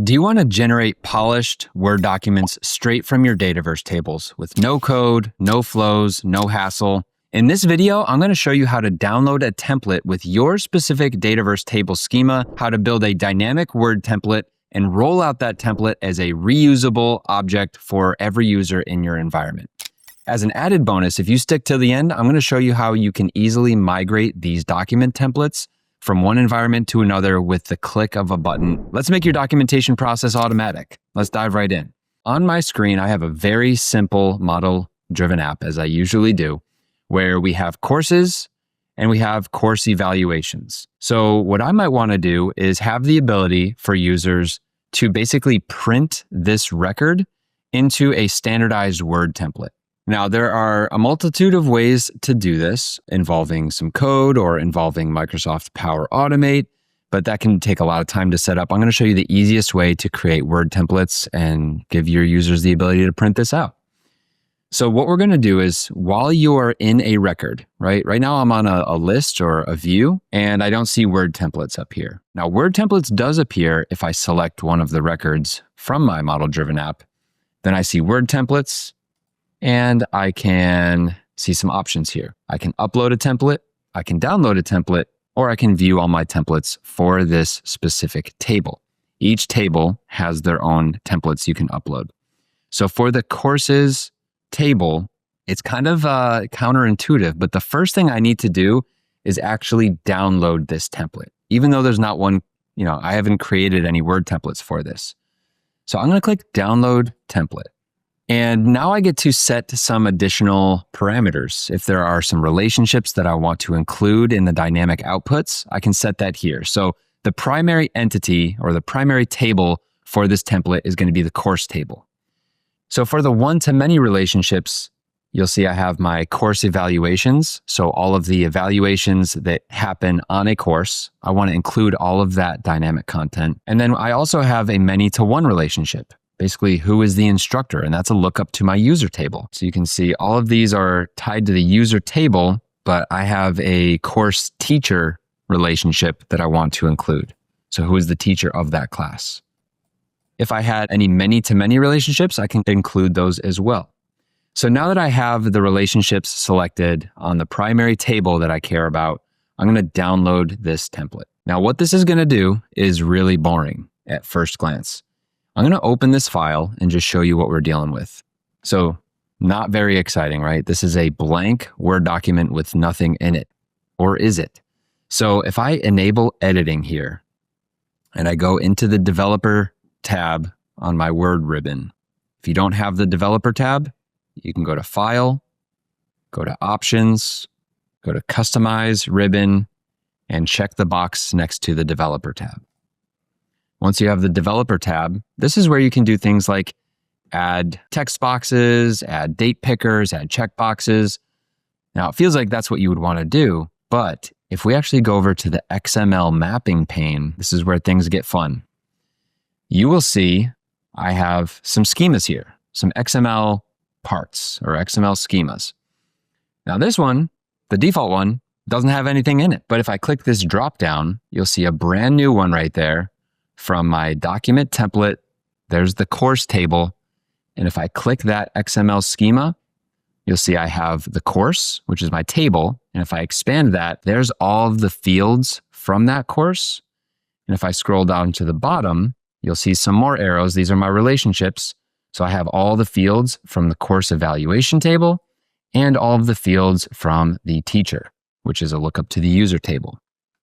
Do you want to generate polished Word documents straight from your Dataverse tables with no code, no flows, no hassle? In this video, I'm going to show you how to download a template with your specific Dataverse table schema, how to build a dynamic Word template, and roll out that template as a reusable object for every user in your environment. As an added bonus, if you stick till the end, I'm going to show you how you can easily migrate these document templates from one environment to another with the click of a button. Let's make your documentation process automatic. Let's dive right in. On my screen, I have a very simple model-driven app, as I usually do, where we have courses and we have course evaluations. So what I might want to do is have the ability for users to basically print this record into a standardized Word template. Now, there are a multitude of ways to do this, involving some code or involving Microsoft Power Automate, but that can take a lot of time to set up. I'm going to show you the easiest way to create Word templates and give your users the ability to print this out. So what we're going to do is, while you are in a record, right now I'm on a list or a view, and I don't see Word templates up here. Now, Word templates does appear if I select one of the records from my model-driven app. Then I see Word templates, and I can see some options here. I can upload a template, I can download a template, or I can view all my templates for this specific table. Each table has their own templates you can upload. So for the courses table, it's kind of counterintuitive, but the first thing I need to do is actually download this template. Even though there's not one, I haven't created any Word templates for this. So I'm going to click Download Template. And now I get to set some additional parameters. If there are some relationships that I want to include in the dynamic outputs, I can set that here. So the primary entity or the primary table for this template is going to be the course table. So for the one-to-many relationships, you'll see I have my course evaluations. So all of the evaluations that happen on a course, I want to include all of that dynamic content. And then I also have a many-to-one relationship. Basically, who is the instructor? And that's a lookup to my user table. So you can see all of these are tied to the user table, but I have a course teacher relationship that I want to include. So who is the teacher of that class? If I had any many-to-many relationships, I can include those as well. So now that I have the relationships selected on the primary table that I care about, I'm going to download this template. Now, what this is going to do is really boring at first glance. I'm going to open this file and just show you what we're dealing with. So not very exciting, right? This is a blank Word document with nothing in it. Or is it? So if I enable editing here and I go into the developer tab on my Word ribbon, if you don't have the developer tab, you can go to File, go to Options, go to Customize ribbon, and check the box next to the developer tab. Once you have the developer tab, this is where you can do things like add text boxes, add date pickers, add checkboxes. Now, it feels like that's what you would want to do, but if we actually go over to the XML mapping pane, this is where things get fun. You will see I have some schemas here, some XML parts or XML schemas. Now this one, the default one, doesn't have anything in it, but if I click this drop down, you'll see a brand new one right there. From my document template, there's the course table. And if I click that XML schema, you'll see I have the course, which is my table. And if I expand that, there's all of the fields from that course. And if I scroll down to the bottom, you'll see some more arrows. These are my relationships. So I have all the fields from the course evaluation table and all of the fields from the teacher, which is a lookup to the user table.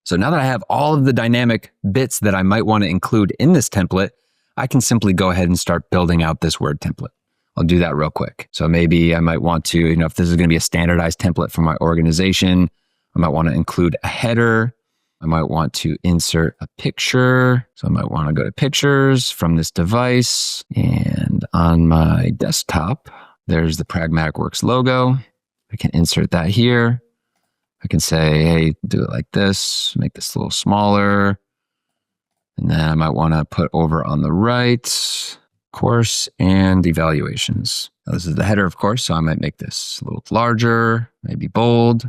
So now that I have all of the dynamic bits that I might want to include in this template, I can simply go ahead and start building out this Word template. I'll do that real quick. So maybe I might want to, if this is going to be a standardized template for my organization, I might want to include a header. I might want to insert a picture. So I might want to go to Pictures from this device. And on my desktop, there's the Pragmatic Works logo. I can insert that here. I can say, hey, do it like this, make this a little smaller. And then I might want to put over on the right, course and evaluations. Now, this is the header, of course, so I might make this a little larger, maybe bold.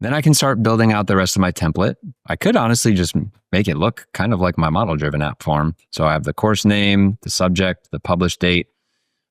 Then I can start building out the rest of my template. I could honestly just make it look kind of like my model-driven app form. So I have the course name, the subject, the published date.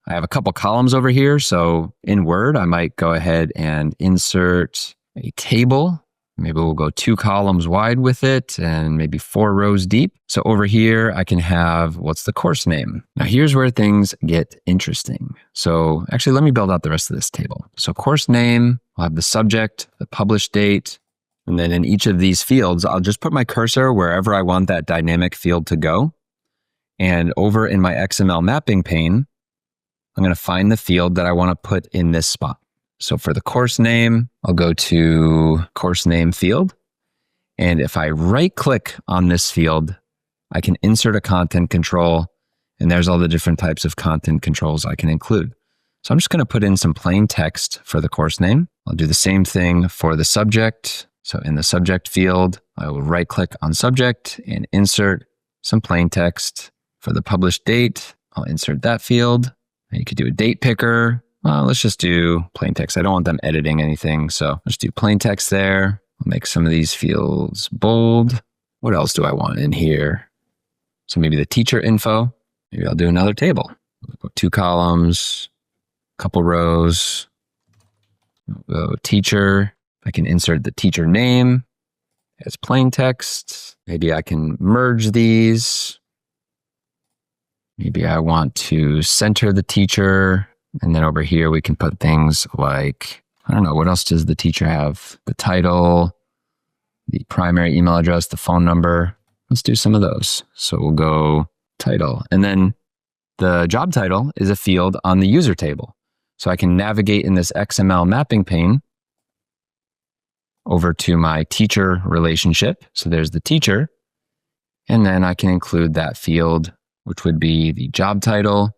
I have a couple columns over here. So in Word, I might go ahead and insert a table. Maybe we'll go 2 columns wide with it and maybe 4 rows deep. So over here, I can have, what's the course name? Now here's where things get interesting. So actually, let me build out the rest of this table. So course name, I'll have the subject, the published date, and then in each of these fields, I'll just put my cursor wherever I want that dynamic field to go. And over in my XML mapping pane, I'm going to find the field that I want to put in this spot. So for the course name, I'll go to course name field. And if I right click on this field, I can insert a content control. And there's all the different types of content controls I can include. So I'm just going to put in some plain text for the course name. I'll do the same thing for the subject. So in the subject field, I will right click on subject and insert some plain text. For the published date, I'll insert that field. And you could do a date picker. Well, let's just do plain text. I don't want them editing anything. So let's do plain text there. I'll make some of these fields bold. What else do I want in here? So maybe the teacher info. Maybe I'll do another table. We'll go 2 columns, couple rows. We'll go teacher. I can insert the teacher name as plain text. Maybe I can merge these. Maybe I want to center the teacher. And then over here, we can put things like, I don't know, what else does the teacher have? The title, the primary email address, the phone number. Let's do some of those. So we'll go title. And then the job title is a field on the user table. So I can navigate in this XML mapping pane over to my teacher relationship. So there's the teacher. And then I can include that field, which would be the job title.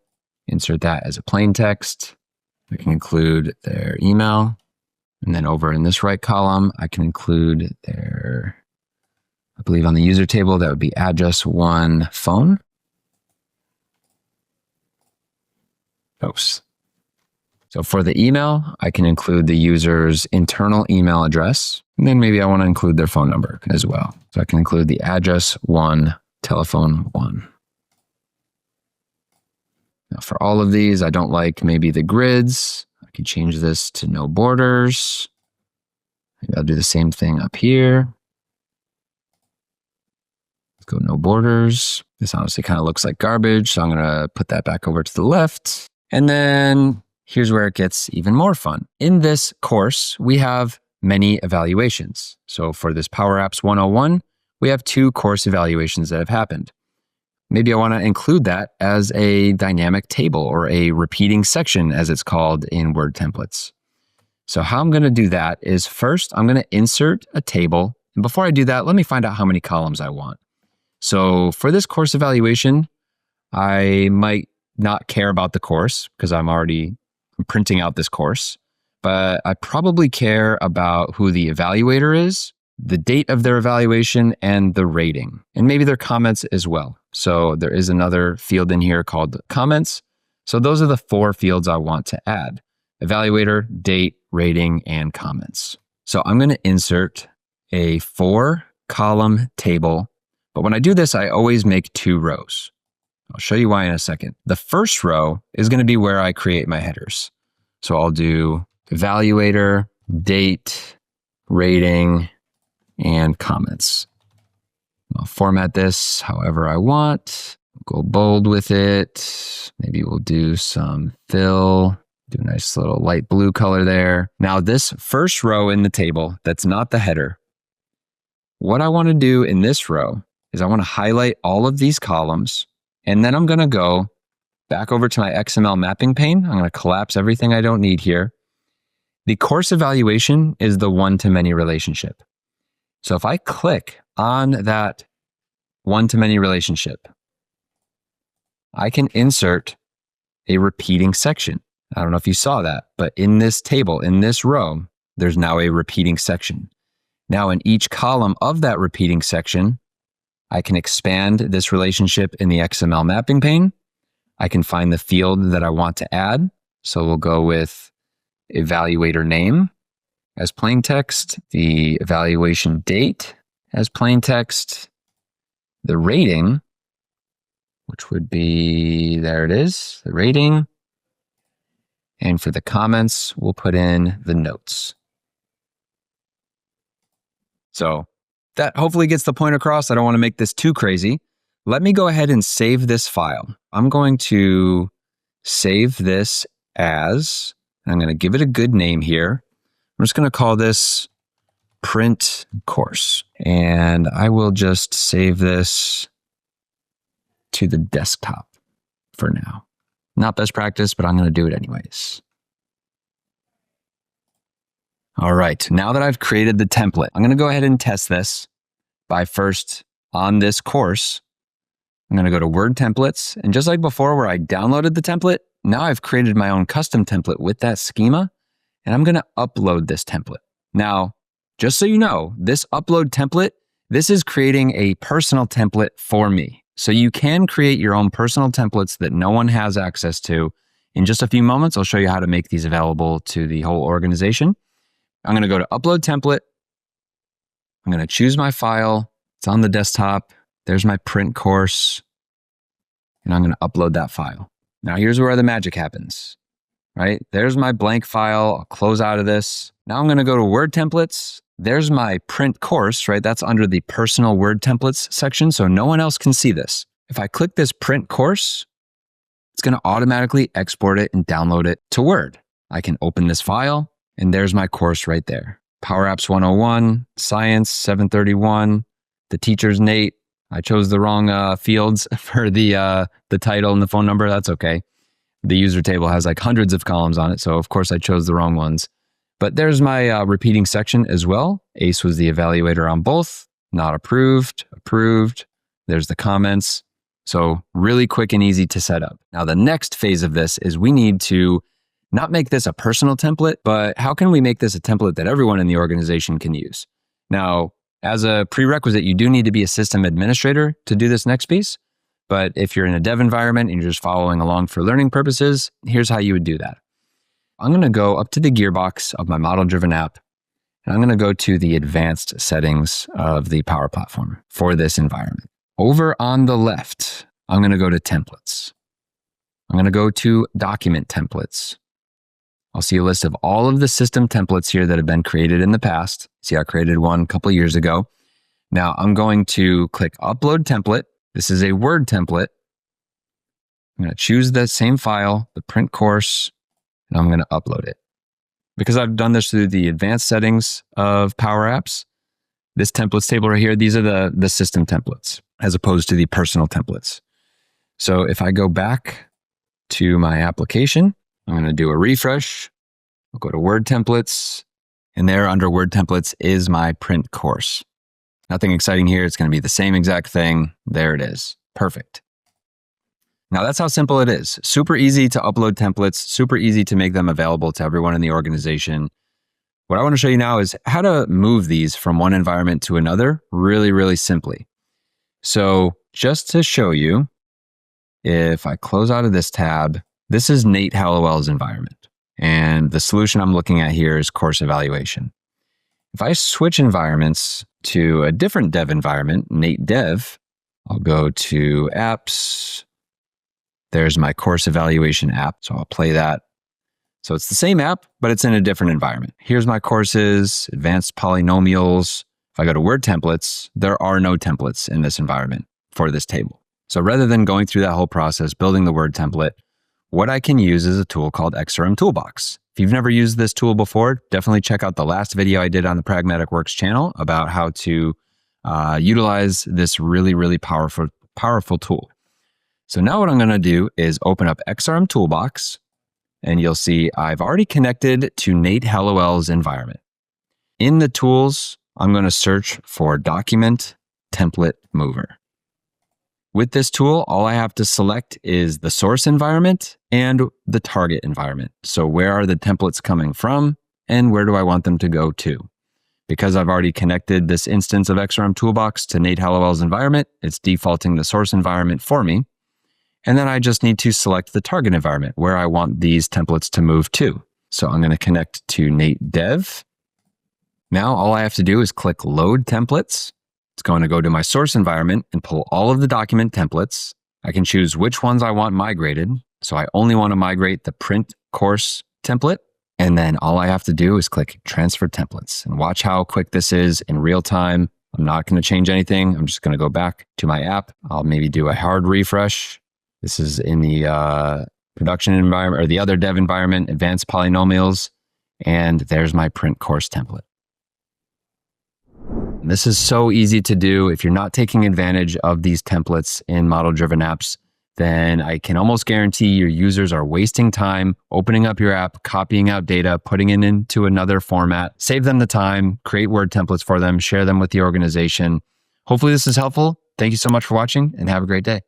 Insert that as a plain text. We can include their email. And then over in this right column, I can include their, I believe on the user table, that would be address 1 phone. Oops. So for the email, I can include the user's internal email address. And then maybe I want to include their phone number as well. So I can include the address 1, telephone 1. Now for all of these, I don't like maybe the grids. I can change this to no borders. Maybe I'll do the same thing up here. Let's go no borders. This honestly kind of looks like garbage, so I'm going to put that back over to the left. And then here's where it gets even more fun. In this course, we have many evaluations. So for this Power Apps 101, we have 2 course evaluations that have happened. Maybe I want to include that as a dynamic table or a repeating section, as it's called in Word templates. So how I'm going to do that is first, I'm going to insert a table. And before I do that, let me find out how many columns I want. So for this course evaluation, I might not care about the course because I'm printing out this course, but I probably care about who the evaluator is, the date of their evaluation, and the rating, and maybe their comments as well. So there is another field in here called comments. So those are the 4 fields I want to add: evaluator, date, rating, and comments. So I'm going to insert a 4-column table. But when I do this, I always make 2 rows. I'll show you why in a second. The first row is going to be where I create my headers. So I'll do evaluator, date, rating, and comments. I'll format this however I want. Go bold with it. Maybe we'll do some fill. Do a nice little light blue color there. Now this first row in the table, that's not the header. What I want to do in this row is I want to highlight all of these columns, and then I'm going to go back over to my XML mapping pane. I'm going to collapse everything I don't need here. The course evaluation is the one-to-many relationship. So if I click on that one-to-many relationship, I can insert a repeating section. I don't know if you saw that, but in this table, in this row, there's now a repeating section. Now in each column of that repeating section, I can expand this relationship in the XML mapping pane. I can find the field that I want to add. So we'll go with evaluator name. as plain text, the evaluation date as plain text, the rating, which would be, there it is, the rating. And for the comments, we'll put in the notes. So that hopefully gets the point across. I don't want to make this too crazy. Let me go ahead and save this file. I'm going to save this as, I'm going to give it a good name here. I'm just going to call this print course. And I will just save this to the desktop for now. Not best practice, but I'm going to do it anyways. All right, now that I've created the template, I'm going to go ahead and test this by first, on this course, I'm going to go to Word Templates. And just like before where I downloaded the template, now I've created my own custom template with that schema, and I'm going to upload this template. Now, just so you know, this upload template, this is creating a personal template for me. So you can create your own personal templates that no one has access to. In just a few moments, I'll show you how to make these available to the whole organization. I'm going to go to Upload Template. I'm going to choose my file. It's on the desktop. There's my print course. And I'm going to upload that file. Now here's where the magic happens, right? There's my blank file. I'll close out of this. Now I'm going to go to Word Templates. There's my print course, right? That's under the personal Word Templates section, so no one else can see this. If I click this print course, it's going to automatically export it and download it to Word. I can open this file, and there's my course right there. Power Apps 101, Science 731, the teacher's Nate. I chose the wrong fields for the title and the phone number. That's okay. The user table has like hundreds of columns on it, so of course I chose the wrong ones. But there's my repeating section as well. Ace was the evaluator on both. Not approved, approved. There's the comments. So really quick and easy to set up. Now the next phase of this is we need to not make this a personal template, but how can we make this a template that everyone in the organization can use? Now, as a prerequisite, you do need to be a system administrator to do this next piece. But if you're in a dev environment and you're just following along for learning purposes, here's how you would do that. I'm going to go up to the gearbox of my model-driven app, and I'm going to go to the advanced settings of the Power Platform for this environment. Over on the left, I'm going to go to templates. I'm going to go to document templates. I'll see a list of all of the system templates here that have been created in the past. See, I created one a couple of years ago. Now I'm going to click Upload Template. This is a Word template. I'm going to choose the same file, the print course, and I'm going to upload it. Because I've done this through the advanced settings of Power Apps, this templates table right here, these are the system templates as opposed to the personal templates. So if I go back to my application, I'm going to do a refresh. I'll go to Word Templates, and there under Word Templates is my print course. Nothing exciting here. It's going to be the same exact thing. There it is. Perfect. Now that's how simple it is. Super easy to upload templates, super easy to make them available to everyone in the organization. What I want to show you now is how to move these from one environment to another really, really simply. So just to show you, if I close out of this tab, this is Nate Hallowell's environment. And the solution I'm looking at here is course evaluation. If I switch environments to a different dev environment, Nate Dev, I'll go to apps. There's my course evaluation app. So I'll play that. So it's the same app, but it's in a different environment. Here's my courses, advanced polynomials. If I go to Word Templates, there are no templates in this environment for this table. So rather than going through that whole process, building the Word template, what I can use is a tool called XrmToolBox. If you've never used this tool before, definitely check out the last video I did on the Pragmatic Works channel about how to utilize this really, really powerful tool. So now what I'm going to do is open up XrmToolBox, and you'll see I've already connected to Nate Hallowell's environment. In the tools, I'm going to search for Document Template Mover. With this tool, all I have to select is the source environment and the target environment. So where are the templates coming from and where do I want them to go to? Because I've already connected this instance of XrmToolBox to Nate Hallowell's environment, it's defaulting the source environment for me. And then I just need to select the target environment where I want these templates to move to. So I'm going to connect to Nate Dev. Now, all I have to do is click Load Templates. It's going to go to my source environment and pull all of the document templates. I can choose which ones I want migrated. So I only want to migrate the print course template. And then all I have to do is click Transfer Templates and watch how quick this is in real time. I'm not going to change anything. I'm just going to go back to my app. I'll maybe do a hard refresh. This is in the production environment or the other dev environment, advanced polynomials. And there's my print course template. This is so easy to do. If you're not taking advantage of these templates in model-driven apps, then I can almost guarantee your users are wasting time opening up your app, copying out data, putting it into another format. Save them the time, create Word templates for them, share them with the organization. Hopefully this is helpful. Thank you so much for watching and have a great day.